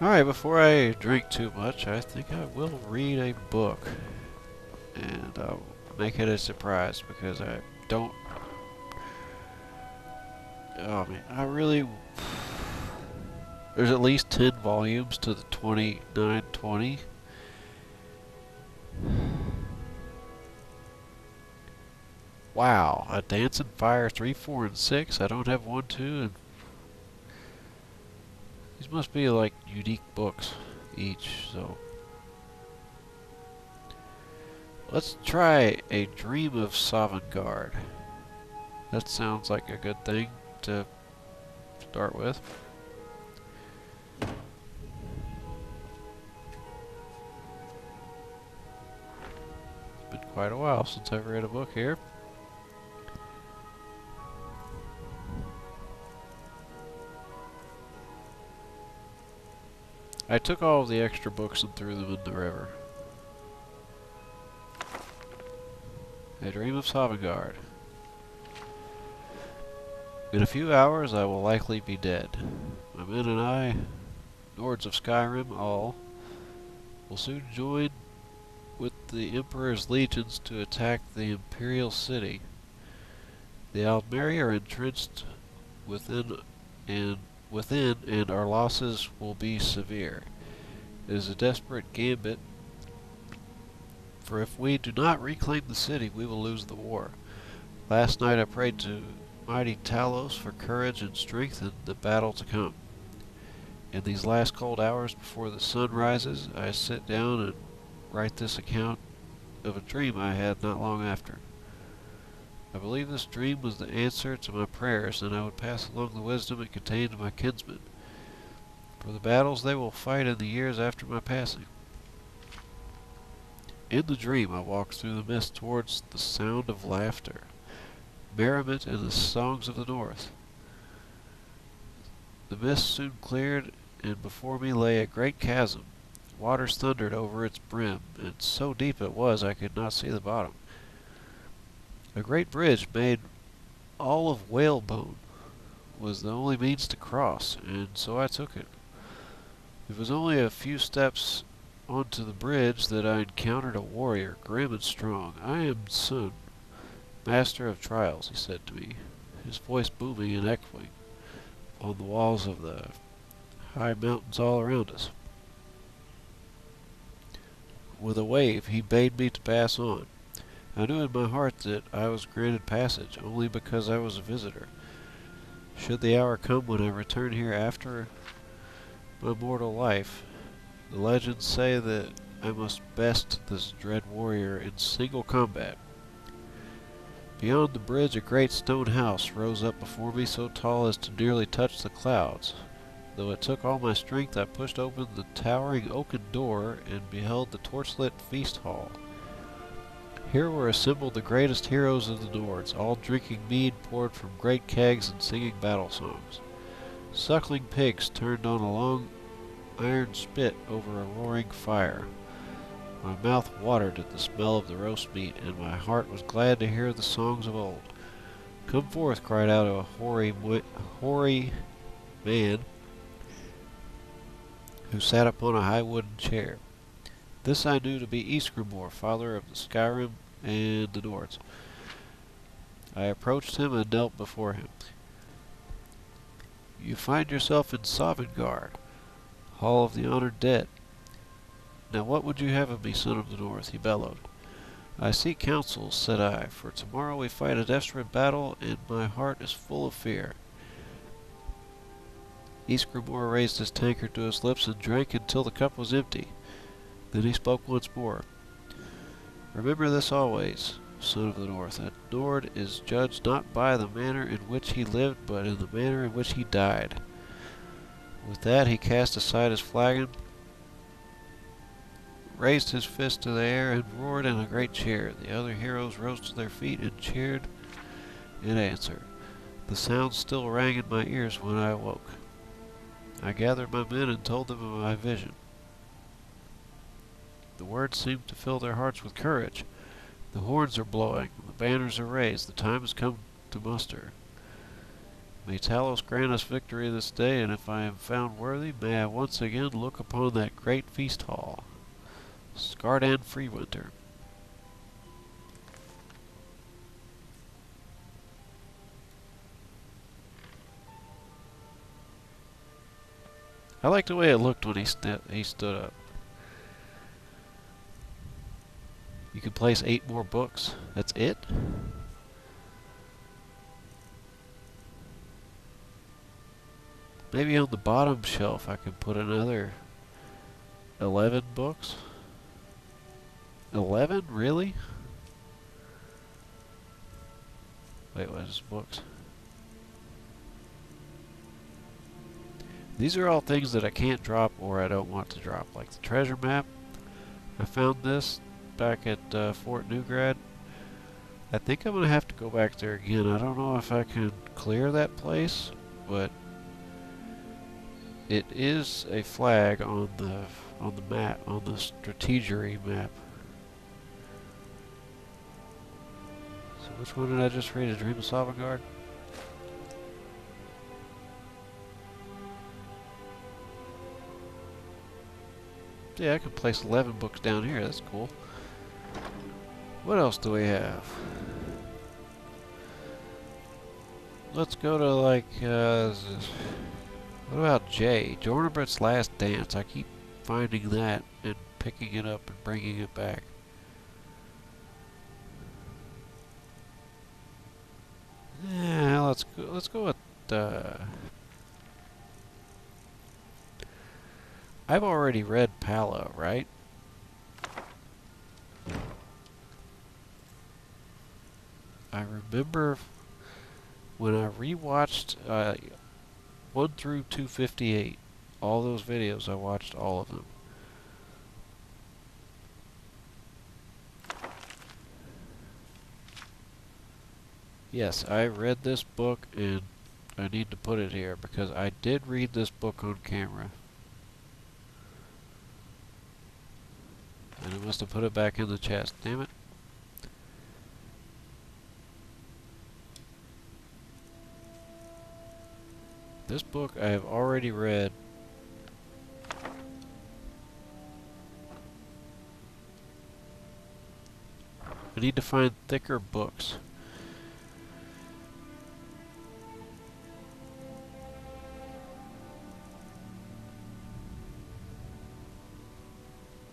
Alright, before I drink too much, I think I will read a book. And I'll make it a surprise because I don't. Oh man, I really. There's at least 10 volumes to the 2920. Wow, A Dance and Fire 3, 4, and 6. I don't have 1, 2, and these must be like unique books each, so. Let's try A Dream of Sovngarde. That sounds like a good thing to start with. It's been quite a while since I've read a book here. I took all of the extra books and threw them in the river. A Dream of Sovngarde. In a few hours I will likely be dead. My men and I, Nords of Skyrim all, will soon join with the Emperor's legions to attack the Imperial City. The Aldmeri are entrenched within and our losses will be severe. It is a desperate gambit, for if we do not reclaim the city, we will lose the war. Last night I prayed to mighty Talos for courage and strength in the battle to come. In these last cold hours before the sun rises, I sit down and write this account of a dream I had not long after. I believe this dream was the answer to my prayers, and I would pass along the wisdom it contained to my kinsmen, for the battles they will fight in the years after my passing. In the dream I walked through the mist towards the sound of laughter, merriment, and the songs of the north. The mist soon cleared, and before me lay a great chasm. Waters thundered over its brim, and so deep it was I could not see the bottom. A great bridge made all of whalebone was the only means to cross, and so I took it. It was only a few steps onto the bridge that I encountered a warrior, grim and strong. "I am Sun, master of trials," he said to me, his voice booming and echoing on the walls of the high mountains all around us. With a wave, he bade me to pass on. I knew in my heart that I was granted passage only because I was a visitor. Should the hour come when I return here after my mortal life, the legends say that I must best this dread warrior in single combat. Beyond the bridge a great stone house rose up before me, so tall as to nearly touch the clouds. Though it took all my strength, I pushed open the towering oaken door and beheld the torchlit feast hall. Here were assembled the greatest heroes of the Nords, all drinking mead poured from great kegs and singing battle songs. Suckling pigs turned on a long iron spit over a roaring fire. My mouth watered at the smell of the roast meat, and my heart was glad to hear the songs of old. "Come forth," cried out a hoary man who sat upon a high wooden chair. This I knew to be Ysgramor, father of the Skyrim and the Nords. I approached him and knelt before him. "You find yourself in Sovngarde, Hall of the Honored Dead. Now what would you have of me, son of the North?" he bellowed. "I seek counsel," said I, "for tomorrow we fight a desperate battle, and my heart is full of fear." Ysgramor raised his tankard to his lips and drank until the cup was empty. Then he spoke once more. "Remember this always, son of the North. A Nord is judged not by the manner in which he lived, but in the manner in which he died." With that he cast aside his flagon, raised his fist to the air, and roared in a great cheer. The other heroes rose to their feet and cheered in answer. The sound still rang in my ears when I awoke. I gathered my men and told them of my vision. The words seemed to fill their hearts with courage. "The horns are blowing, the banners are raised, the time has come to muster." May Talos grant us victory this day, and if I am found worthy, may I once again look upon that great feast hall. Skardan Freewinter. I like the way it looked when he stood up. You can place 8 more books. That's it? Maybe on the bottom shelf I can put another 11 books? 11? Really? Wait, what is books? These are all things that I can't drop or I don't want to drop, like the treasure map. I found this back at Fort Newgrad. I think I'm going to have to go back there again. I don't know if I can clear that place, but it is a flag on the map, on the strategery map. So which one did I just read? A Dream of Sovngarde? Yeah, I can place 11 books down here. That's cool. What else do we have? Let's go to like, what about J? Jornabrit's Last Dance. I keep finding that and picking it up and bringing it back. Yeah, let's go with, I've already read Palo, right? I remember when I rewatched 1 through 258, all those videos, I watched all of them. Yes, I read this book and I need to put it here because I did read this book on camera. And I must have put it back in the chest. Damn it. This book I have already read. I need to find thicker books.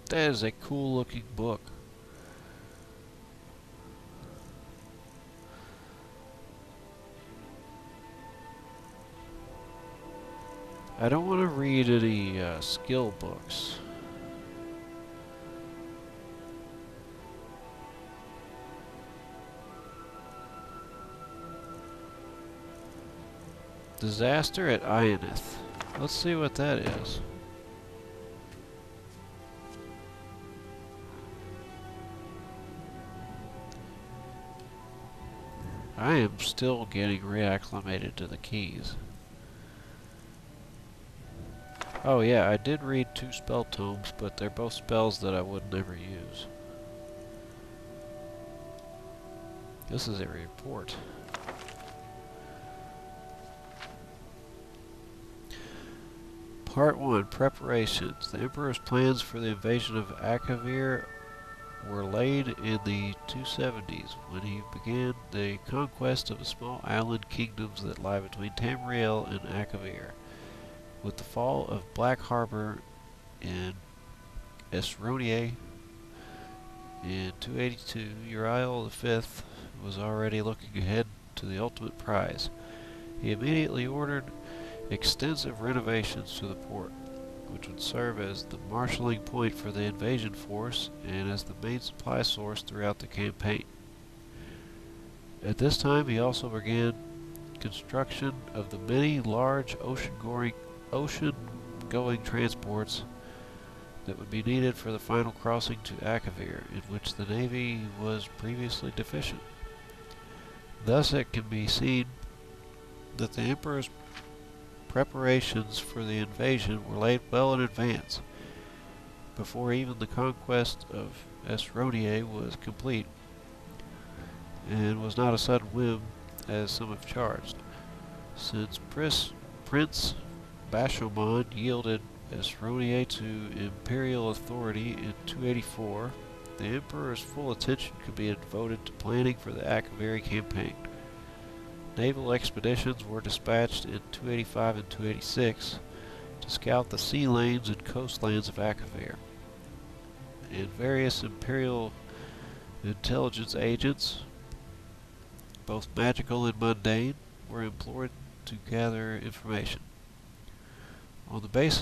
That is a cool looking book. I don't want to read any skill books. Disaster at Ionith. Let's see what that is. I am still getting reacclimated to the keys. Oh yeah, I did read 2 spell tomes, but they're both spells that I would never use. This is a report. Part 1, Preparations. The Emperor's plans for the invasion of Akavir were laid in the 270s when he began the conquest of the small island kingdoms that lie between Tamriel and Akavir. With the fall of Black Harbor in Esronie in 282, Uriel V was already looking ahead to the ultimate prize. He immediately ordered extensive renovations to the port, which would serve as the marshalling point for the invasion force and as the main supply source throughout the campaign. At this time, he also began construction of the many large ocean-going transports that would be needed for the final crossing to Akavir, in which the Navy was previously deficient. Thus it can be seen that the Emperor's preparations for the invasion were laid well in advance, before even the conquest of Esronie was complete, and was not a sudden whim, as some have charged. Since Prince Bashalman yielded Esronia to imperial authority in 284, the emperor's full attention could be devoted to planning for the Akaviri campaign. Naval expeditions were dispatched in 285 and 286 to scout the sea lanes and coastlands of Akavir, and various imperial intelligence agents, both magical and mundane, were employed to gather information. On the basis